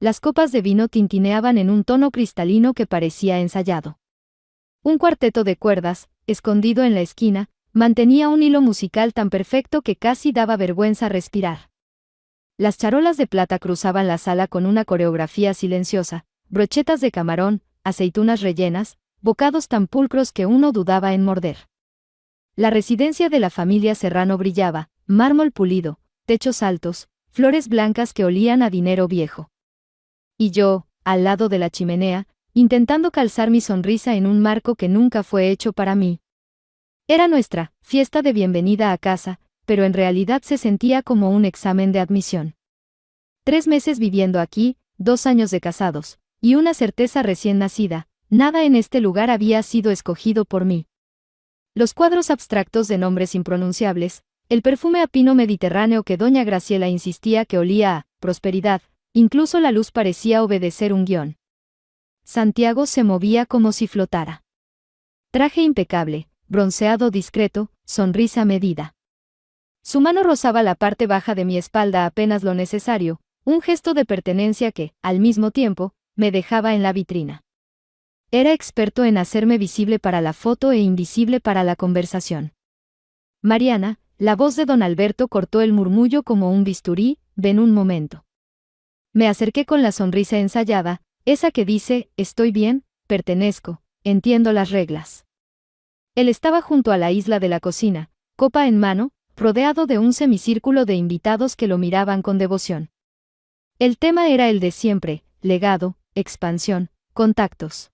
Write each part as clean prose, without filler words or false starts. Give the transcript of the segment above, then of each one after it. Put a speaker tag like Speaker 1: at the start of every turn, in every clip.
Speaker 1: Las copas de vino tintineaban en un tono cristalino que parecía ensayado. Un cuarteto de cuerdas, escondido en la esquina, mantenía un hilo musical tan perfecto que casi daba vergüenza respirar. Las charolas de plata cruzaban la sala con una coreografía silenciosa, brochetas de camarón, aceitunas rellenas, bocados tan pulcros que uno dudaba en morder. La residencia de la familia Serrano brillaba, mármol pulido, techos altos, flores blancas que olían a dinero viejo. Y yo, al lado de la chimenea, intentando calzar mi sonrisa en un marco que nunca fue hecho para mí. Era nuestra fiesta de bienvenida a casa, pero en realidad se sentía como un examen de admisión. 3 meses viviendo aquí, 2 años de casados, y una certeza recién nacida: nada en este lugar había sido escogido por mí. Los cuadros abstractos de nombres impronunciables, el perfume a pino mediterráneo que doña Graciela insistía que olía a prosperidad, incluso la luz parecía obedecer un guión. Santiago se movía como si flotara. Traje impecable, bronceado discreto, sonrisa medida. Su mano rozaba la parte baja de mi espalda apenas lo necesario, un gesto de pertenencia que, al mismo tiempo, me dejaba en la vitrina. Era experto en hacerme visible para la foto e invisible para la conversación. Mariana, la voz de don Alberto cortó el murmullo como un bisturí: ven un momento. Me acerqué con la sonrisa ensayada, esa que dice: estoy bien, pertenezco, entiendo las reglas. Él estaba junto a la isla de la cocina, copa en mano, rodeado de un semicírculo de invitados que lo miraban con devoción. El tema era el de siempre: legado, expansión, contactos.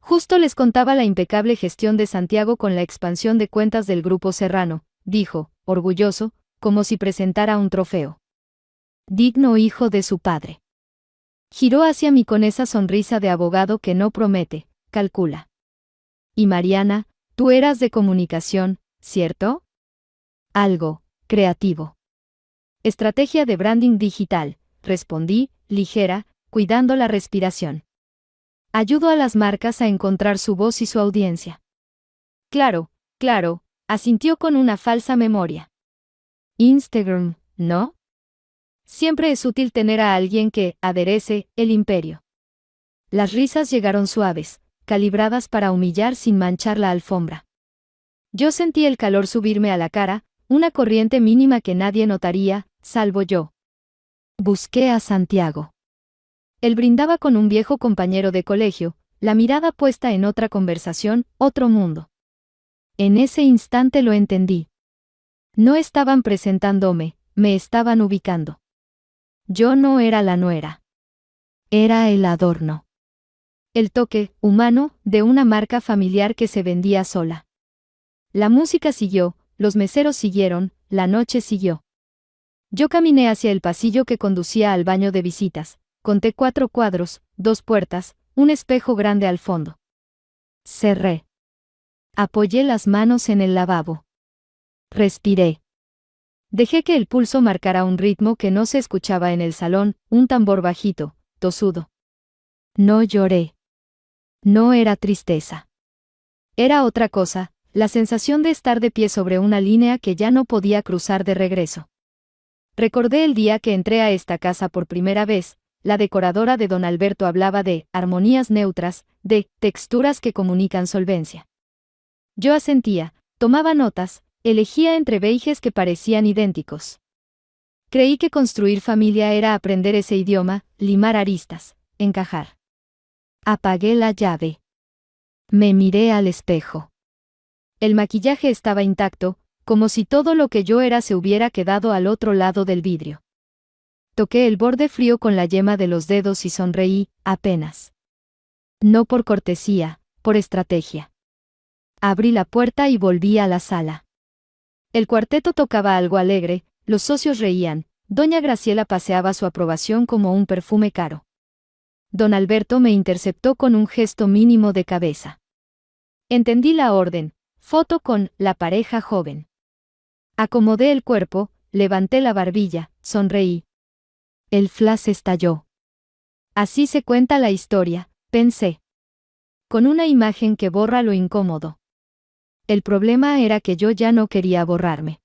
Speaker 1: Justo les contaba la impecable gestión de Santiago con la expansión de cuentas del Grupo Serrano, dijo, orgulloso, como si presentara un trofeo. Digno hijo de su padre. Giró hacia mí con esa sonrisa de abogado que no promete, calcula. Y Mariana, tú eras de comunicación, ¿cierto? Algo creativo. Estrategia de branding digital, respondí, ligera, cuidando la respiración. Ayudo a las marcas a encontrar su voz y su audiencia. Claro, claro, asintió con una falsa memoria. Instagram, ¿no? Siempre es útil tener a alguien que aderece el imperio. Las risas llegaron suaves, calibradas para humillar sin manchar la alfombra. Yo sentí el calor subirme a la cara, una corriente mínima que nadie notaría, salvo yo. Busqué a Santiago. Él brindaba con un viejo compañero de colegio, la mirada puesta en otra conversación, otro mundo. En ese instante lo entendí. No estaban presentándome, me estaban ubicando. Yo no era la nuera. Era el adorno. El toque, humano, de una marca familiar que se vendía sola. La música siguió, los meseros siguieron, la noche siguió. Yo caminé hacia el pasillo que conducía al baño de visitas. Conté 4 cuadros, 2 puertas, un espejo grande al fondo. Cerré. Apoyé las manos en el lavabo. Respiré. Dejé que el pulso marcara un ritmo que no se escuchaba en el salón, un tambor bajito, tosudo. No lloré. No era tristeza. Era otra cosa, la sensación de estar de pie sobre una línea que ya no podía cruzar de regreso. Recordé el día que entré a esta casa por primera vez. La decoradora de don Alberto hablaba de armonías neutras, de texturas que comunican solvencia. Yo asentía, tomaba notas, elegía entre beiges que parecían idénticos. Creí que construir familia era aprender ese idioma, limar aristas, encajar. Apagué la llave. Me miré al espejo. El maquillaje estaba intacto, como si todo lo que yo era se hubiera quedado al otro lado del vidrio. Toqué el borde frío con la yema de los dedos y sonreí, apenas. No por cortesía, por estrategia. Abrí la puerta y volví a la sala. El cuarteto tocaba algo alegre, los socios reían, doña Graciela paseaba su aprobación como un perfume caro. Don Alberto me interceptó con un gesto mínimo de cabeza. Entendí la orden, foto con la pareja joven. Acomodé el cuerpo, levanté la barbilla, sonreí. El flash estalló. Así se cuenta la historia, pensé. Con una imagen que borra lo incómodo. El problema era que yo ya no quería borrarme.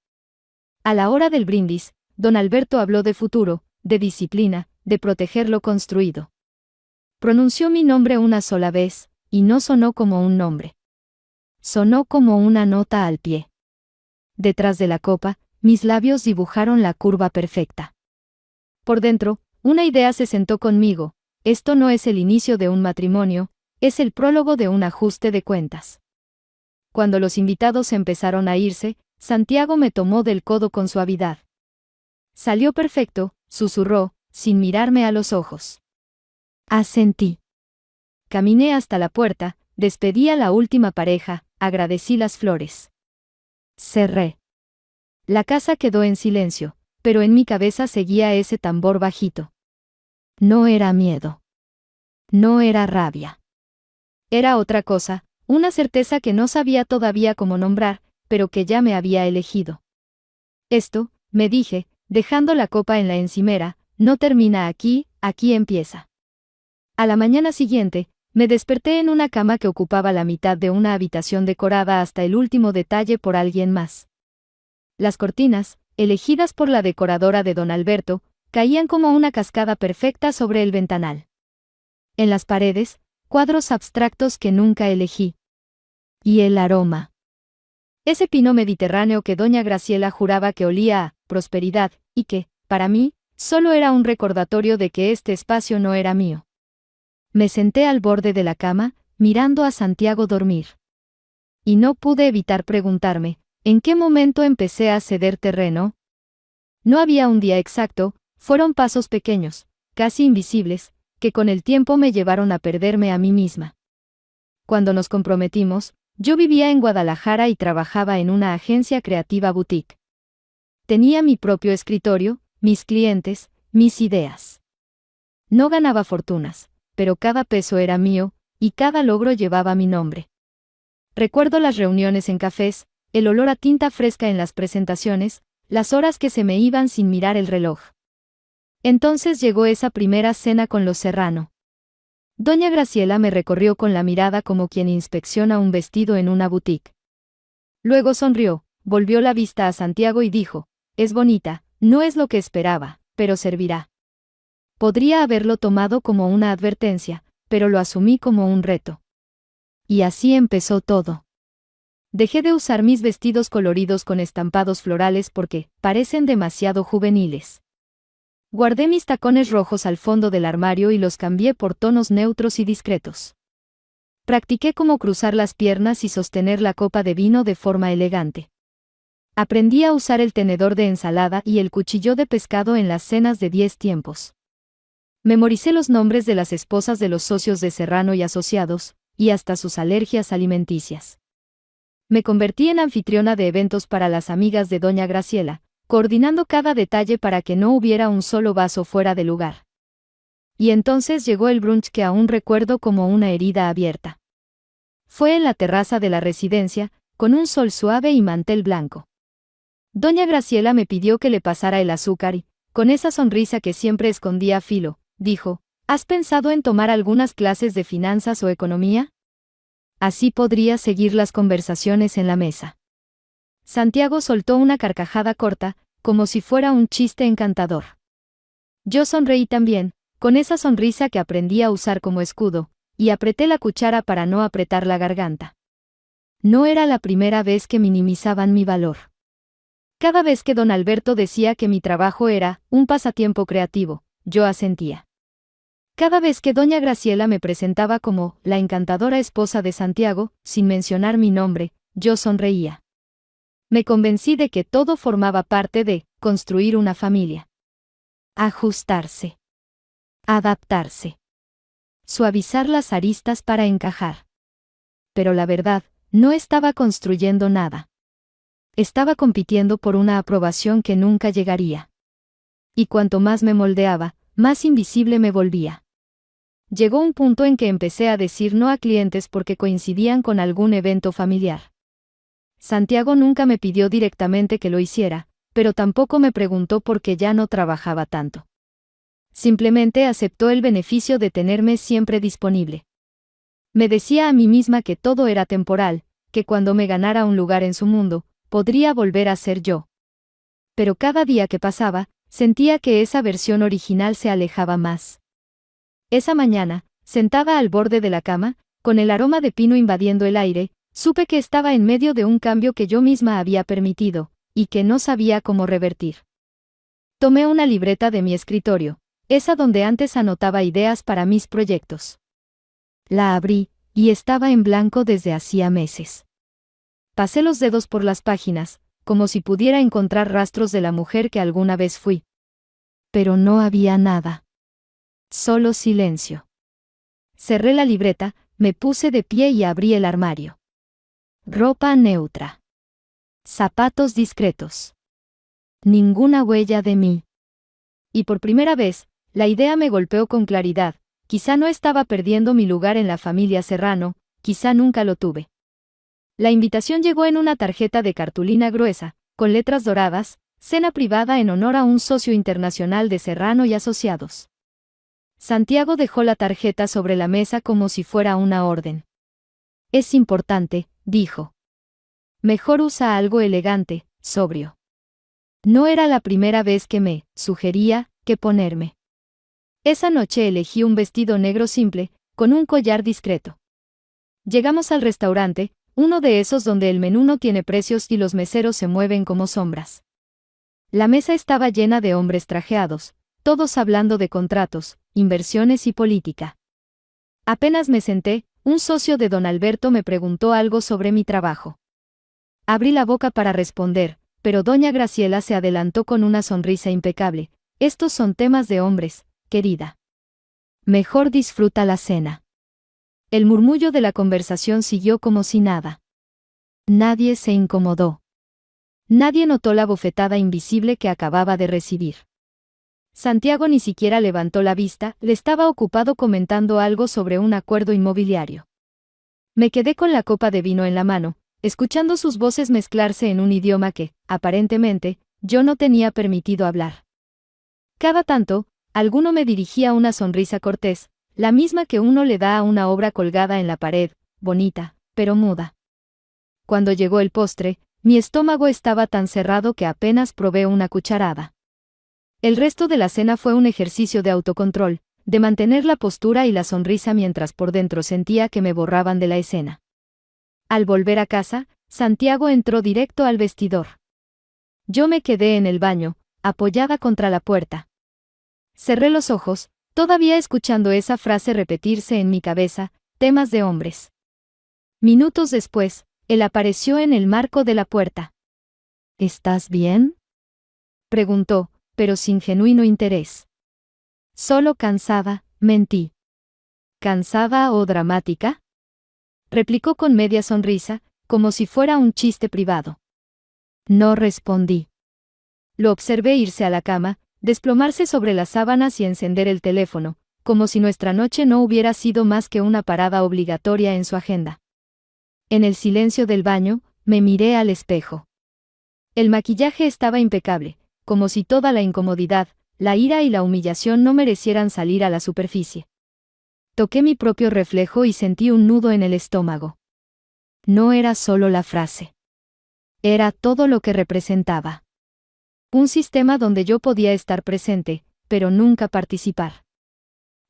Speaker 1: A la hora del brindis, don Alberto habló de futuro, de disciplina, de proteger lo construido. Pronunció mi nombre una sola vez, y no sonó como un nombre. Sonó como una nota al pie. Detrás de la copa, mis labios dibujaron la curva perfecta. Por dentro, una idea se sentó conmigo: esto no es el inicio de un matrimonio, es el prólogo de un ajuste de cuentas. Cuando los invitados empezaron a irse, Santiago me tomó del codo con suavidad. Salió perfecto, susurró, sin mirarme a los ojos. Asentí. Caminé hasta la puerta, despedí a la última pareja, agradecí las flores. Cerré. La casa quedó en silencio, pero en mi cabeza seguía ese tambor bajito. No era miedo. No era rabia. Era otra cosa, una certeza que no sabía todavía cómo nombrar, pero que ya me había elegido. Esto, me dije, dejando la copa en la encimera, no termina aquí, aquí empieza. A la mañana siguiente, me desperté en una cama que ocupaba la mitad de una habitación decorada hasta el último detalle por alguien más. Las cortinas, elegidas por la decoradora de don Alberto, caían como una cascada perfecta sobre el ventanal. En las paredes, cuadros abstractos que nunca elegí. Y el aroma. Ese pino mediterráneo que doña Graciela juraba que olía a prosperidad, y que, para mí, solo era un recordatorio de que este espacio no era mío. Me senté al borde de la cama, mirando a Santiago dormir. Y no pude evitar preguntarme, ¿en qué momento empecé a ceder terreno? No había un día exacto, fueron pasos pequeños, casi invisibles, que con el tiempo me llevaron a perderme a mí misma. Cuando nos comprometimos, yo vivía en Guadalajara y trabajaba en una agencia creativa boutique. Tenía mi propio escritorio, mis clientes, mis ideas. No ganaba fortunas, pero cada peso era mío, y cada logro llevaba mi nombre. Recuerdo las reuniones en cafés, el olor a tinta fresca en las presentaciones, las horas que se me iban sin mirar el reloj. Entonces llegó esa primera cena con los Serrano. Doña Graciela me recorrió con la mirada como quien inspecciona un vestido en una boutique. Luego sonrió, volvió la vista a Santiago y dijo: «Es bonita, no es lo que esperaba, pero servirá». Podría haberlo tomado como una advertencia, pero lo asumí como un reto. Y así empezó todo. Dejé de usar mis vestidos coloridos con estampados florales porque parecen demasiado juveniles. Guardé mis tacones rojos al fondo del armario y los cambié por tonos neutros y discretos. Practiqué cómo cruzar las piernas y sostener la copa de vino de forma elegante. Aprendí a usar el tenedor de ensalada y el cuchillo de pescado en las cenas de 10 tiempos. Memoricé los nombres de las esposas de los socios de Serrano y Asociados, y hasta sus alergias alimenticias. Me convertí en anfitriona de eventos para las amigas de doña Graciela, coordinando cada detalle para que no hubiera un solo vaso fuera de lugar. Y entonces llegó el brunch que aún recuerdo como una herida abierta. Fue en la terraza de la residencia, con un sol suave y mantel blanco. Doña Graciela me pidió que le pasara el azúcar y, con esa sonrisa que siempre escondía a filo, dijo: «¿Has pensado en tomar algunas clases de finanzas o economía? Así podría seguir las conversaciones en la mesa». Santiago soltó una carcajada corta, como si fuera un chiste encantador. Yo sonreí también, con esa sonrisa que aprendí a usar como escudo, y apreté la cuchara para no apretar la garganta. No era la primera vez que minimizaban mi valor. Cada vez que don Alberto decía que mi trabajo era un pasatiempo creativo, yo asentía. Cada vez que doña Graciela me presentaba como la encantadora esposa de Santiago, sin mencionar mi nombre, yo sonreía. Me convencí de que todo formaba parte de construir una familia. Ajustarse. Adaptarse. Suavizar las aristas para encajar. Pero la verdad, no estaba construyendo nada. Estaba compitiendo por una aprobación que nunca llegaría. Y cuanto más me moldeaba, más invisible me volvía. Llegó un punto en que empecé a decir no a clientes porque coincidían con algún evento familiar. Santiago nunca me pidió directamente que lo hiciera, pero tampoco me preguntó por qué ya no trabajaba tanto. Simplemente aceptó el beneficio de tenerme siempre disponible. Me decía a mí misma que todo era temporal, que cuando me ganara un lugar en su mundo, podría volver a ser yo. Pero cada día que pasaba, sentía que esa versión original se alejaba más. Esa mañana, sentada al borde de la cama, con el aroma de pino invadiendo el aire, supe que estaba en medio de un cambio que yo misma había permitido, y que no sabía cómo revertir. Tomé una libreta de mi escritorio, esa donde antes anotaba ideas para mis proyectos. La abrí, y estaba en blanco desde hacía meses. Pasé los dedos por las páginas, como si pudiera encontrar rastros de la mujer que alguna vez fui. Pero no había nada. Solo silencio. Cerré la libreta, me puse de pie y abrí el armario. Ropa neutra. Zapatos discretos. Ninguna huella de mí. Y por primera vez, la idea me golpeó con claridad. Quizá no estaba perdiendo mi lugar en la familia Serrano, quizá nunca lo tuve. La invitación llegó en una tarjeta de cartulina gruesa, con letras doradas, cena privada en honor a un socio internacional de Serrano y Asociados. Santiago dejó la tarjeta sobre la mesa como si fuera una orden. Es importante, dijo. Mejor usa algo elegante, sobrio. No era la primera vez que me sugería qué ponerme. Esa noche elegí un vestido negro simple, con un collar discreto. Llegamos al restaurante, uno de esos donde el menú no tiene precios y los meseros se mueven como sombras. La mesa estaba llena de hombres trajeados, todos hablando de contratos, inversiones y política. Apenas me senté, un socio de don Alberto me preguntó algo sobre mi trabajo. Abrí la boca para responder, pero doña Graciela se adelantó con una sonrisa impecable. Estos son temas de hombres, querida. Mejor disfruta la cena. El murmullo de la conversación siguió como si nada. Nadie se incomodó. Nadie notó la bofetada invisible que acababa de recibir. Santiago ni siquiera levantó la vista, le estaba ocupado comentando algo sobre un acuerdo inmobiliario. Me quedé con la copa de vino en la mano, escuchando sus voces mezclarse en un idioma que, aparentemente, yo no tenía permitido hablar. Cada tanto, alguno me dirigía una sonrisa cortés, la misma que uno le da a una obra colgada en la pared, bonita, pero muda. Cuando llegó el postre, mi estómago estaba tan cerrado que apenas probé una cucharada. El resto de la cena fue un ejercicio de autocontrol, de mantener la postura y la sonrisa mientras por dentro sentía que me borraban de la escena. Al volver a casa, Santiago entró directo al vestidor. Yo me quedé en el baño, apoyada contra la puerta. Cerré los ojos, todavía escuchando esa frase repetirse en mi cabeza, temas de hombres. Minutos después, él apareció en el marco de la puerta. ¿Estás bien?, preguntó, pero sin genuino interés. Solo cansada, mentí. ¿Cansada o dramática?, replicó con media sonrisa, como si fuera un chiste privado. No respondí. Lo observé irse a la cama, desplomarse sobre las sábanas y encender el teléfono, como si nuestra noche no hubiera sido más que una parada obligatoria en su agenda. En el silencio del baño, me miré al espejo. El maquillaje estaba impecable, como si toda la incomodidad, la ira y la humillación no merecieran salir a la superficie. Toqué mi propio reflejo y sentí un nudo en el estómago. No era solo la frase. Era todo lo que representaba. Un sistema donde yo podía estar presente, pero nunca participar.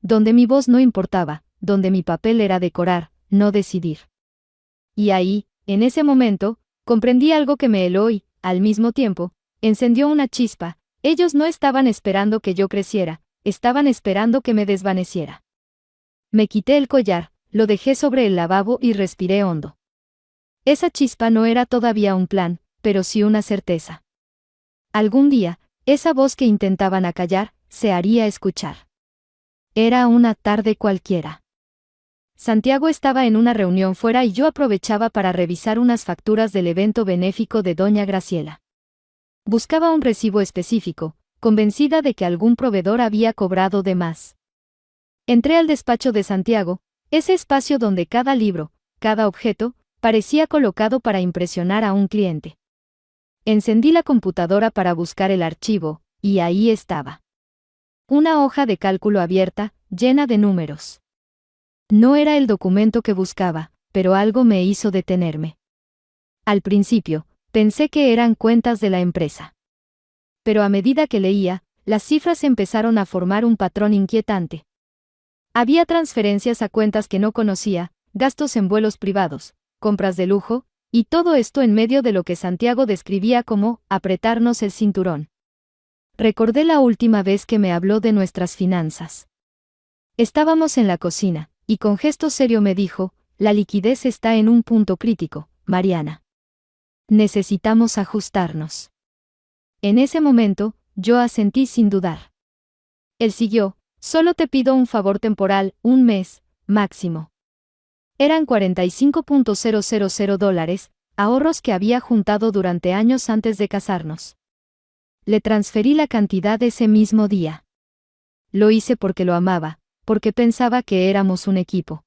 Speaker 1: Donde mi voz no importaba, donde mi papel era decorar, no decidir. Y ahí, en ese momento, comprendí algo que me heló y, al mismo tiempo, encendió una chispa. Ellos no estaban esperando que yo creciera, estaban esperando que me desvaneciera. Me quité el collar, lo dejé sobre el lavabo y respiré hondo. Esa chispa no era todavía un plan, pero sí una certeza. Algún día, esa voz que intentaban acallar, se haría escuchar. Era una tarde cualquiera. Santiago estaba en una reunión fuera y yo aprovechaba para revisar unas facturas del evento benéfico de doña Graciela. Buscaba un recibo específico, convencida de que algún proveedor había cobrado de más. Entré al despacho de Santiago, ese espacio donde cada libro, cada objeto, parecía colocado para impresionar a un cliente. Encendí la computadora para buscar el archivo, y ahí estaba. Una hoja de cálculo abierta, llena de números. No era el documento que buscaba, pero algo me hizo detenerme. Al principio, pensé que eran cuentas de la empresa. Pero a medida que leía, las cifras empezaron a formar un patrón inquietante. Había transferencias a cuentas que no conocía, gastos en vuelos privados, compras de lujo, y todo esto en medio de lo que Santiago describía como apretarnos el cinturón. Recordé la última vez que me habló de nuestras finanzas. Estábamos en la cocina, y con gesto serio me dijo, la liquidez está en un punto crítico, Mariana. Necesitamos ajustarnos. En ese momento, yo asentí sin dudar. Él siguió, solo te pido un favor temporal, un mes, máximo. Eran $45,000, ahorros que había juntado durante años antes de casarnos. Le transferí la cantidad ese mismo día. Lo hice porque lo amaba, porque pensaba que éramos un equipo.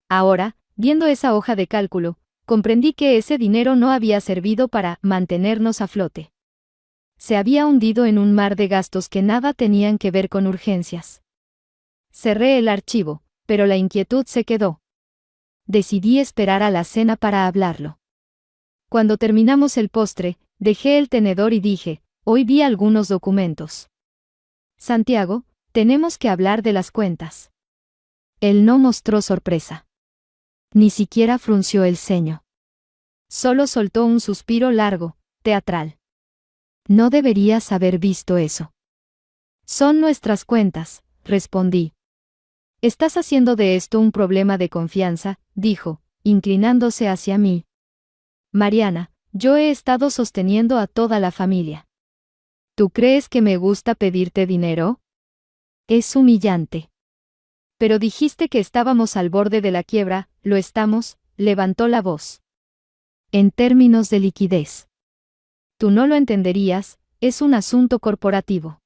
Speaker 1: Ahora, viendo esa hoja de cálculo, comprendí que ese dinero no había servido para mantenernos a flote. Se había hundido en un mar de gastos que nada tenían que ver con urgencias. Cerré el archivo, pero la inquietud se quedó. Decidí esperar a la cena para hablarlo. Cuando terminamos el postre, dejé el tenedor y dije, hoy vi algunos documentos. Santiago, tenemos que hablar de las cuentas. Él no mostró sorpresa. Ni siquiera frunció el ceño. Solo soltó un suspiro largo, teatral. No deberías haber visto eso. Son nuestras cuentas, respondí. Estás haciendo de esto un problema de confianza, dijo, inclinándose hacia mí. Mariana, yo he estado sosteniendo a toda la familia. ¿Tú crees que me gusta pedirte dinero? Es humillante. Pero dijiste que estábamos al borde de la quiebra, ¿lo estamos?, levantó la voz. En términos de liquidez. Tú no lo entenderías, es un asunto corporativo.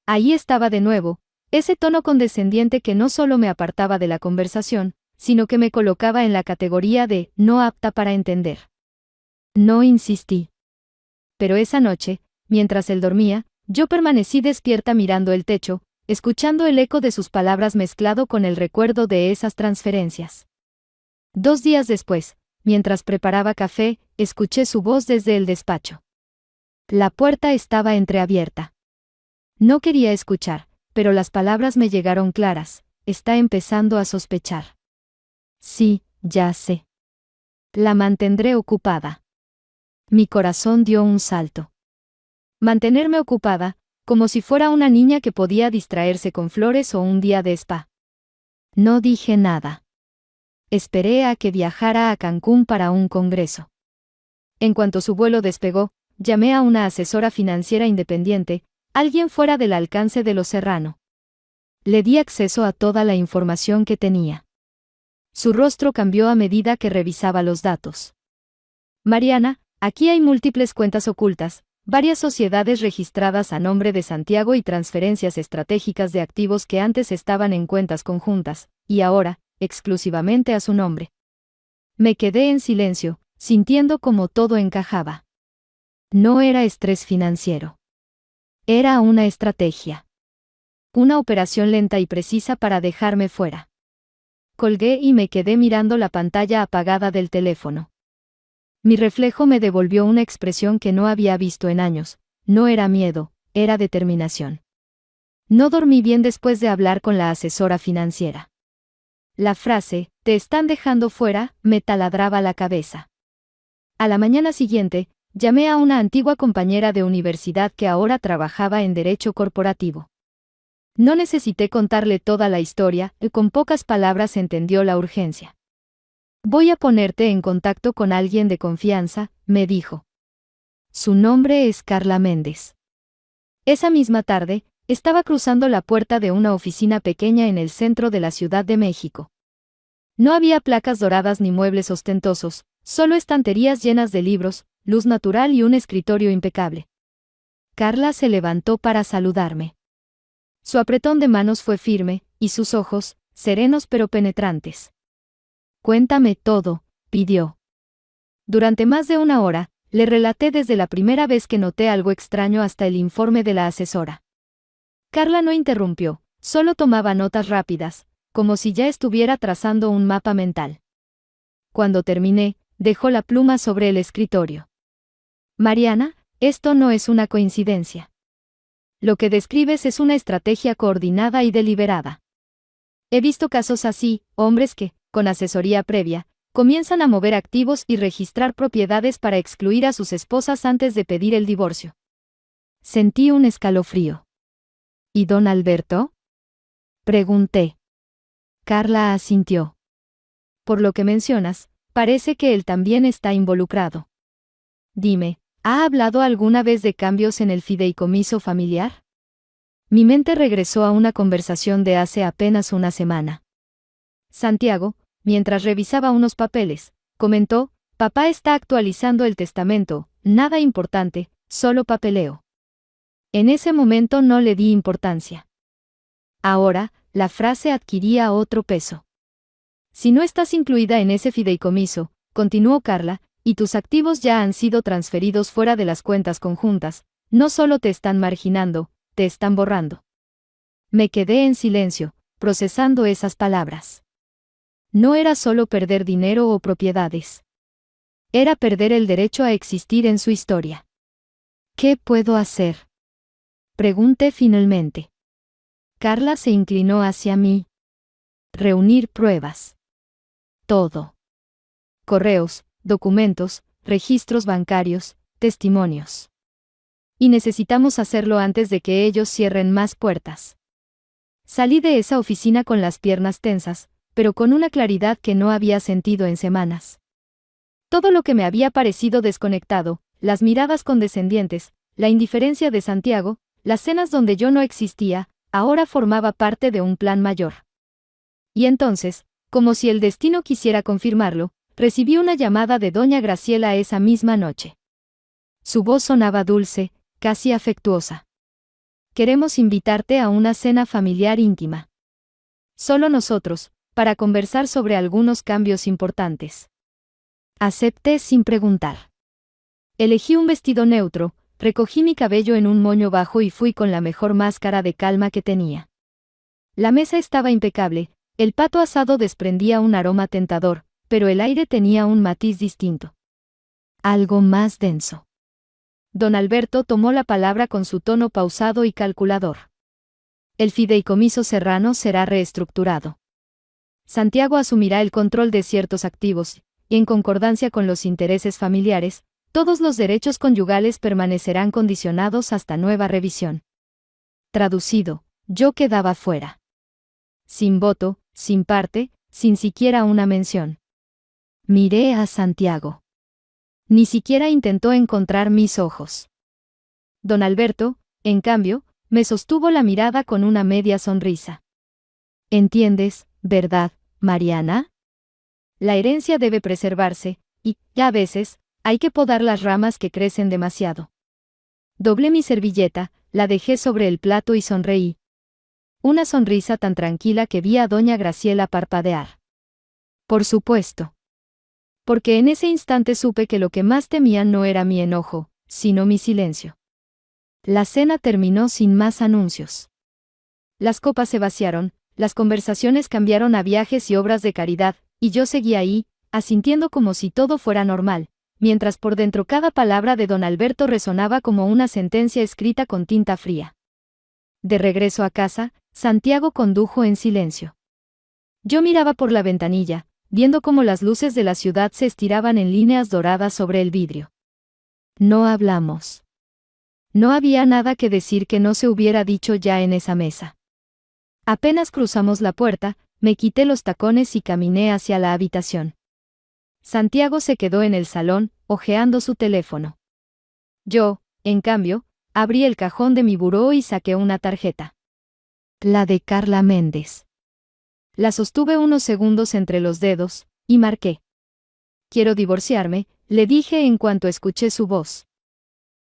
Speaker 1: Ahí estaba de nuevo, ese tono condescendiente que no solo me apartaba de la conversación, sino que me colocaba en la categoría de no apta para entender. No insistí. Pero esa noche, mientras él dormía, yo permanecí despierta mirando el techo, escuchando el eco de sus palabras mezclado con el recuerdo de esas transferencias. 2 días después, mientras preparaba café, escuché su voz desde el despacho. La puerta estaba entreabierta. No quería escuchar, pero las palabras me llegaron claras, está empezando a sospechar. Sí, ya sé. La mantendré ocupada. Mi corazón dio un salto. Mantenerme ocupada, como si fuera una niña que podía distraerse con flores o un día de spa. No dije nada. Esperé a que viajara a Cancún para un congreso. En cuanto su vuelo despegó, llamé a una asesora financiera independiente, alguien fuera del alcance de lo Serrano. Le di acceso a toda la información que tenía. Su rostro cambió a medida que revisaba los datos. Mariana, aquí hay múltiples cuentas ocultas, varias sociedades registradas a nombre de Santiago y transferencias estratégicas de activos que antes estaban en cuentas conjuntas, y ahora, exclusivamente a su nombre. Me quedé en silencio, sintiendo cómo todo encajaba. No era estrés financiero. Era una estrategia. Una operación lenta y precisa para dejarme fuera. Colgué y me quedé mirando la pantalla apagada del teléfono. Mi reflejo me devolvió una expresión que no había visto en años. No era miedo, era determinación. No dormí bien después de hablar con la asesora financiera. La frase, "te están dejando fuera", me taladraba la cabeza. A la mañana siguiente, llamé a una antigua compañera de universidad que ahora trabajaba en derecho corporativo. No necesité contarle toda la historia, y con pocas palabras entendió la urgencia. Voy a ponerte en contacto con alguien de confianza, me dijo. Su nombre es Carla Méndez. Esa misma tarde, estaba cruzando la puerta de una oficina pequeña en el centro de la Ciudad de México. No había placas doradas ni muebles ostentosos, solo estanterías llenas de libros, luz natural y un escritorio impecable. Carla se levantó para saludarme. Su apretón de manos fue firme, y sus ojos, serenos pero penetrantes. Cuéntame todo, pidió. Durante más de 1 hora, le relaté desde la primera vez que noté algo extraño hasta el informe de la asesora. Carla no interrumpió, solo tomaba notas rápidas, como si ya estuviera trazando un mapa mental. Cuando terminé, dejó la pluma sobre el escritorio. Mariana, esto no es una coincidencia. Lo que describes es una estrategia coordinada y deliberada. He visto casos así, hombres que, con asesoría previa, comienzan a mover activos y registrar propiedades para excluir a sus esposas antes de pedir el divorcio. Sentí un escalofrío. ¿Y don Alberto? Pregunté. Carla asintió. Por lo que mencionas, parece que él también está involucrado. Dime, ¿ha hablado alguna vez de cambios en el fideicomiso familiar? Mi mente regresó a una conversación de hace apenas una semana. Santiago, mientras revisaba unos papeles, comentó: papá está actualizando el testamento, nada importante, solo papeleo. En ese momento no le di importancia. Ahora, la frase adquiría otro peso. Si no estás incluida en ese fideicomiso, continuó Carla, y tus activos ya han sido transferidos fuera de las cuentas conjuntas, no solo te están marginando, te están borrando. Me quedé en silencio, procesando esas palabras. No era solo perder dinero o propiedades. Era perder el derecho a existir en su historia. ¿Qué puedo hacer?, pregunté finalmente. Carla se inclinó hacia mí. Reunir pruebas. Todo. Correos, documentos, registros bancarios, testimonios. Y necesitamos hacerlo antes de que ellos cierren más puertas. Salí de esa oficina con las piernas tensas, pero con una claridad que no había sentido en semanas. Todo lo que me había parecido desconectado, las miradas condescendientes, la indiferencia de Santiago, las cenas donde yo no existía, ahora formaba parte de un plan mayor. Y entonces, como si el destino quisiera confirmarlo, recibí una llamada de doña Graciela esa misma noche. Su voz sonaba dulce, casi afectuosa. Queremos invitarte a una cena familiar íntima. Solo nosotros, para conversar sobre algunos cambios importantes. Acepté sin preguntar. Elegí un vestido neutro, recogí mi cabello en un moño bajo y fui con la mejor máscara de calma que tenía. La mesa estaba impecable, el pato asado desprendía un aroma tentador, pero el aire tenía un matiz distinto. Algo más denso. Don Alberto tomó la palabra con su tono pausado y calculador. El fideicomiso Serrano será reestructurado. Santiago asumirá el control de ciertos activos, y en concordancia con los intereses familiares, todos los derechos conyugales permanecerán condicionados hasta nueva revisión. Traducido, yo quedaba fuera. Sin voto, sin parte, sin siquiera una mención. Miré a Santiago. Ni siquiera intentó encontrar mis ojos. Don Alberto, en cambio, me sostuvo la mirada con una media sonrisa. ¿Entiendes, verdad, Mariana? La herencia debe preservarse, y, a veces, hay que podar las ramas que crecen demasiado. Doblé mi servilleta, la dejé sobre el plato y sonreí. Una sonrisa tan tranquila que vi a doña Graciela parpadear. Por supuesto. Porque en ese instante supe que lo que más temían no era mi enojo, sino mi silencio. La cena terminó sin más anuncios. Las copas se vaciaron, las conversaciones cambiaron a viajes y obras de caridad, y yo seguí ahí, asintiendo como si todo fuera normal, mientras por dentro cada palabra de don Alberto resonaba como una sentencia escrita con tinta fría. De regreso a casa, Santiago condujo en silencio. Yo miraba por la ventanilla, viendo cómo las luces de la ciudad se estiraban en líneas doradas sobre el vidrio. No hablamos. No había nada que decir que no se hubiera dicho ya en esa mesa. Apenas cruzamos la puerta, me quité los tacones y caminé hacia la habitación. Santiago se quedó en el salón, hojeando su teléfono. Yo, en cambio, abrí el cajón de mi buró y saqué una tarjeta. La de Carla Méndez. La sostuve unos segundos entre los dedos, y marqué. Quiero divorciarme, le dije en cuanto escuché su voz.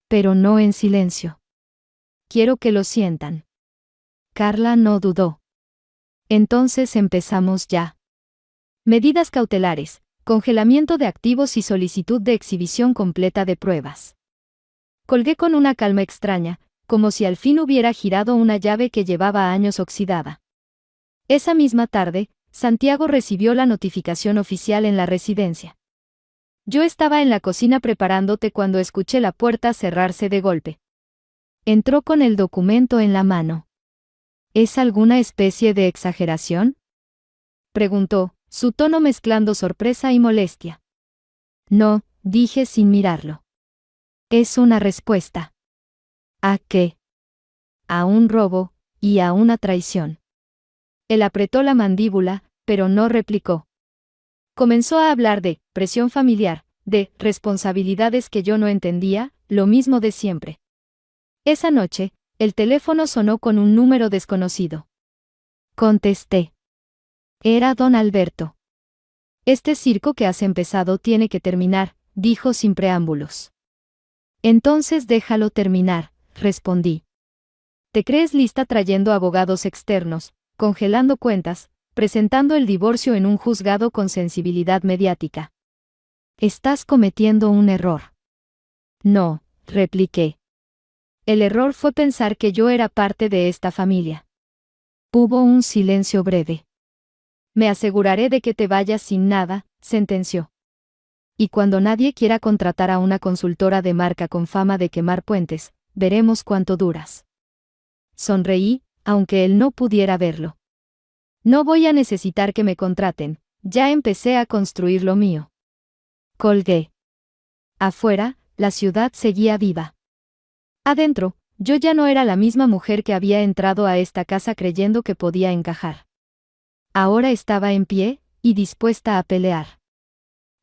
Speaker 1: Pero no en silencio. Quiero que lo sientan. Carla no dudó. Entonces empezamos ya. Medidas cautelares, congelamiento de activos y solicitud de exhibición completa de pruebas. Colgué con una calma extraña, como si al fin hubiera girado una llave que llevaba años oxidada. Esa misma tarde, Santiago recibió la notificación oficial en la residencia. Yo estaba en la cocina preparando té cuando escuché la puerta cerrarse de golpe. Entró con el documento en la mano. ¿Es alguna especie de exageración?, preguntó, su tono mezclando sorpresa y molestia. No, dije sin mirarlo. Es una respuesta. ¿A qué? A un robo, y a una traición. Él apretó la mandíbula, pero no replicó. Comenzó a hablar de presión familiar, de responsabilidades que yo no entendía, lo mismo de siempre. Esa noche, el teléfono sonó con un número desconocido. Contesté. Era don Alberto. Este circo que has empezado tiene que terminar, dijo sin preámbulos. Entonces déjalo terminar, respondí. ¿Te crees lista trayendo abogados externos, congelando cuentas, presentando el divorcio en un juzgado con sensibilidad mediática? Estás cometiendo un error. No, repliqué. El error fue pensar que yo era parte de esta familia. Hubo un silencio breve. Me aseguraré de que te vayas sin nada, sentenció. Y cuando nadie quiera contratar a una consultora de marca con fama de quemar puentes, veremos cuánto duras. Sonreí, aunque él no pudiera verlo. No voy a necesitar que me contraten, ya empecé a construir lo mío. Colgué. Afuera, la ciudad seguía viva. Adentro, yo ya no era la misma mujer que había entrado a esta casa creyendo que podía encajar. Ahora estaba en pie, y dispuesta a pelear.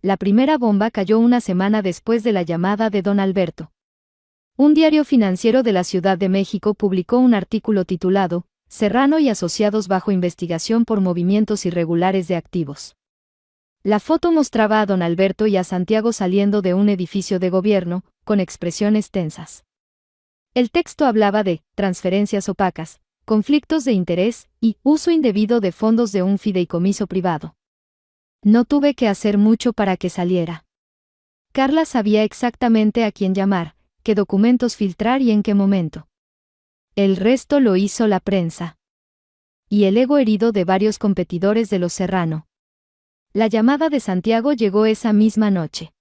Speaker 1: La primera bomba cayó una semana después de la llamada de don Alberto. Un diario financiero de la Ciudad de México publicó un artículo titulado Serrano y asociados bajo investigación por movimientos irregulares de activos. La foto mostraba a don Alberto y a Santiago saliendo de un edificio de gobierno, con expresiones tensas. El texto hablaba de transferencias opacas, conflictos de interés y uso indebido de fondos de un fideicomiso privado. No tuve que hacer mucho para que saliera. Carla sabía exactamente a quién llamar, qué documentos filtrar y en qué momento. El resto lo hizo la prensa. Y el ego herido de varios competidores de los Serrano. La llamada de Santiago llegó esa misma noche.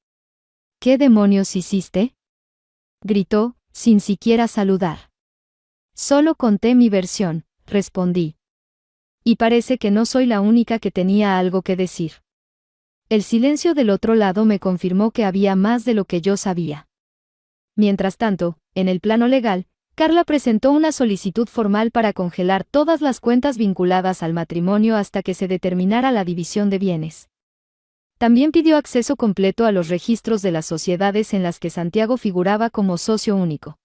Speaker 1: ¿Qué demonios hiciste?, gritó, sin siquiera saludar. Solo conté mi versión, respondí. Y parece que no soy la única que tenía algo que decir. El silencio del otro lado me confirmó que había más de lo que yo sabía. Mientras tanto, en el plano legal, Carla presentó una solicitud formal para congelar todas las cuentas vinculadas al matrimonio hasta que se determinara la división de bienes. También pidió acceso completo a los registros de las sociedades en las que Santiago figuraba como socio único.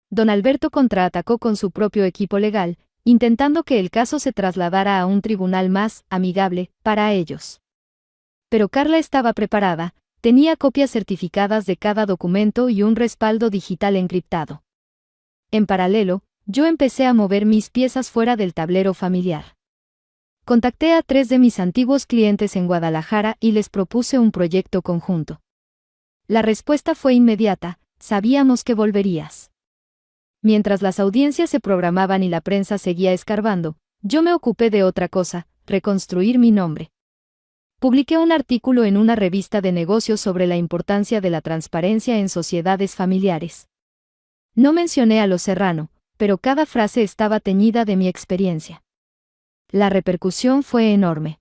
Speaker 1: Don Alberto contraatacó con su propio equipo legal, intentando que el caso se trasladara a un tribunal más amigable para ellos. Pero Carla estaba preparada, tenía copias certificadas de cada documento y un respaldo digital encriptado. En paralelo, yo empecé a mover mis piezas fuera del tablero familiar. Contacté a 3 de mis antiguos clientes en Guadalajara y les propuse un proyecto conjunto. La respuesta fue inmediata: sabíamos que volverías. Mientras las audiencias se programaban y la prensa seguía escarbando, yo me ocupé de otra cosa: reconstruir mi nombre. Publiqué un artículo en una revista de negocios sobre la importancia de la transparencia en sociedades familiares. No mencioné a los Serrano, pero cada frase estaba teñida de mi experiencia. La repercusión fue enorme.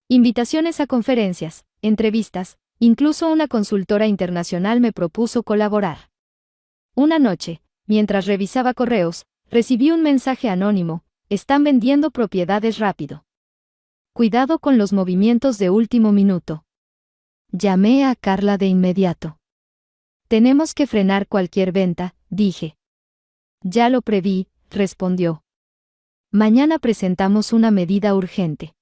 Speaker 1: Invitaciones a conferencias, entrevistas, incluso una consultora internacional me propuso colaborar. Una noche, mientras revisaba correos, recibí un mensaje anónimo: están vendiendo propiedades rápido. Cuidado con los movimientos de último minuto. Llamé a Carla de inmediato. Tenemos que frenar cualquier venta, dije. Ya lo preví, respondió. Mañana presentamos una medida urgente.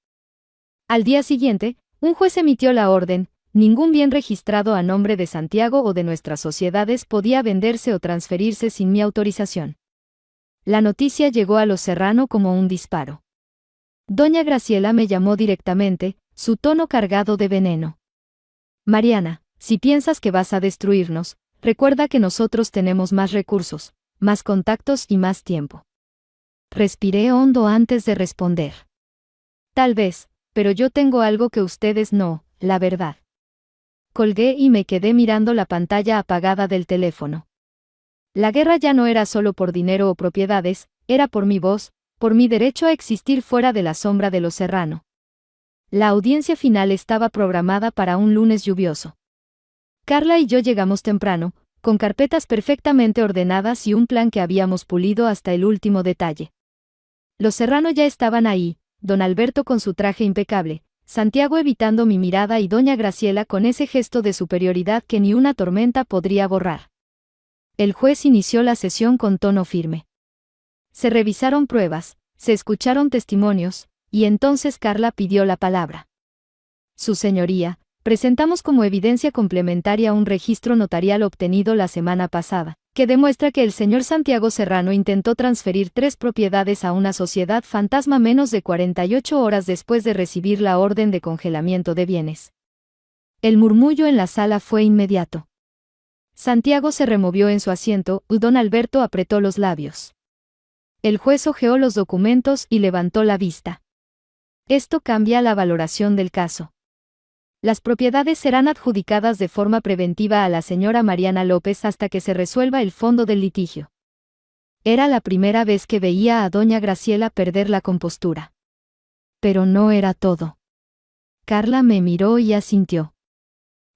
Speaker 1: Al día siguiente, un juez emitió la orden: ningún bien registrado a nombre de Santiago o de nuestras sociedades podía venderse o transferirse sin mi autorización. La noticia llegó a los Serrano como un disparo. Doña Graciela me llamó directamente, su tono cargado de veneno. Mariana, si piensas que vas a destruirnos, recuerda que nosotros tenemos más recursos, más contactos y más tiempo. Respiré hondo antes de responder. Tal vez, pero yo tengo algo que ustedes no, la verdad. Colgué y me quedé mirando la pantalla apagada del teléfono. La guerra ya no era solo por dinero o propiedades, era por mi voz, por mi derecho a existir fuera de la sombra de los Serrano. La audiencia final estaba programada para un lunes lluvioso. Carla y yo llegamos temprano, con carpetas perfectamente ordenadas y un plan que habíamos pulido hasta el último detalle. Los Serrano ya estaban ahí, don Alberto con su traje impecable, Santiago evitando mi mirada y doña Graciela con ese gesto de superioridad que ni una tormenta podría borrar. El juez inició la sesión con tono firme. Se revisaron pruebas, se escucharon testimonios, y entonces Carla pidió la palabra. Su señoría, presentamos como evidencia complementaria un registro notarial obtenido la semana pasada, que demuestra que el señor Santiago Serrano intentó transferir 3 propiedades a una sociedad fantasma menos de 48 horas después de recibir la orden de congelamiento de bienes. El murmullo en la sala fue inmediato. Santiago se removió en su asiento, y don Alberto apretó los labios. El juez hojeó los documentos y levantó la vista. Esto cambia la valoración del caso. Las propiedades serán adjudicadas de forma preventiva a la señora Mariana López hasta que se resuelva el fondo del litigio. Era la primera vez que veía a doña Graciela perder la compostura. Pero no era todo. Carla me miró y asintió.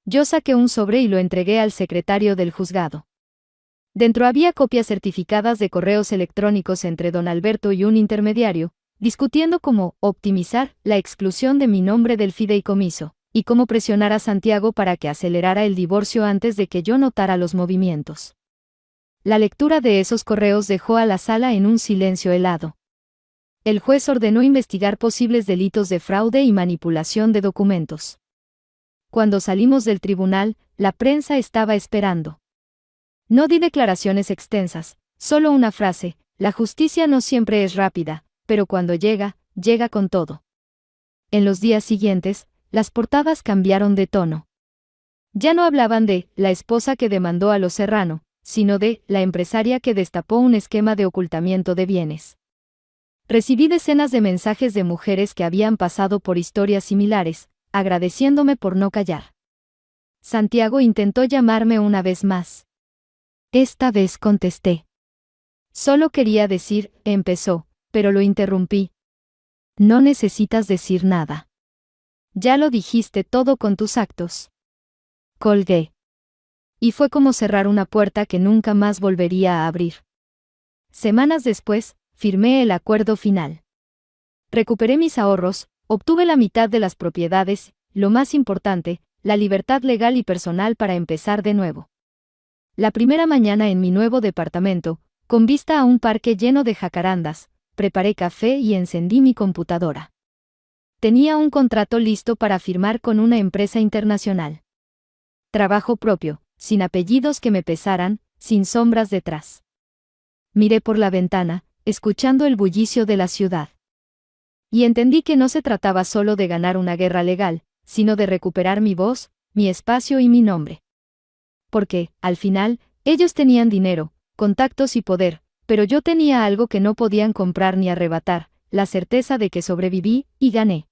Speaker 1: Yo saqué un sobre y lo entregué al secretario del juzgado. Dentro había copias certificadas de correos electrónicos entre don Alberto y un intermediario, discutiendo cómo optimizar la exclusión de mi nombre del fideicomiso, y cómo presionar a Santiago para que acelerara el divorcio antes de que yo notara los movimientos. La lectura de esos correos dejó a la sala en un silencio helado. El juez ordenó investigar posibles delitos de fraude y manipulación de documentos. Cuando salimos del tribunal, la prensa estaba esperando. No di declaraciones extensas, solo una frase: la justicia no siempre es rápida, pero cuando llega, llega con todo. En los días siguientes, las portadas cambiaron de tono. Ya no hablaban de la esposa que demandó a los Serrano, sino de la empresaria que destapó un esquema de ocultamiento de bienes. Recibí decenas de mensajes de mujeres que habían pasado por historias similares, agradeciéndome por no callar. Santiago intentó llamarme una vez más. Esta vez contesté. Solo quería decir, empezó, pero lo interrumpí. No necesitas decir nada. Ya lo dijiste todo con tus actos. Colgué. Y fue como cerrar una puerta que nunca más volvería a abrir. Semanas después, firmé el acuerdo final. Recuperé mis ahorros, obtuve la mitad de las propiedades, lo más importante, la libertad legal y personal para empezar de nuevo. La primera mañana en mi nuevo departamento, con vista a un parque lleno de jacarandas, preparé café y encendí mi computadora. Tenía un contrato listo para firmar con una empresa internacional. Trabajo propio, sin apellidos que me pesaran, sin sombras detrás. Miré por la ventana, escuchando el bullicio de la ciudad. Y entendí que no se trataba solo de ganar una guerra legal, sino de recuperar mi voz, mi espacio y mi nombre. Porque, al final, ellos tenían dinero, contactos y poder, pero yo tenía algo que no podían comprar ni arrebatar: la certeza de que sobreviví, y gané.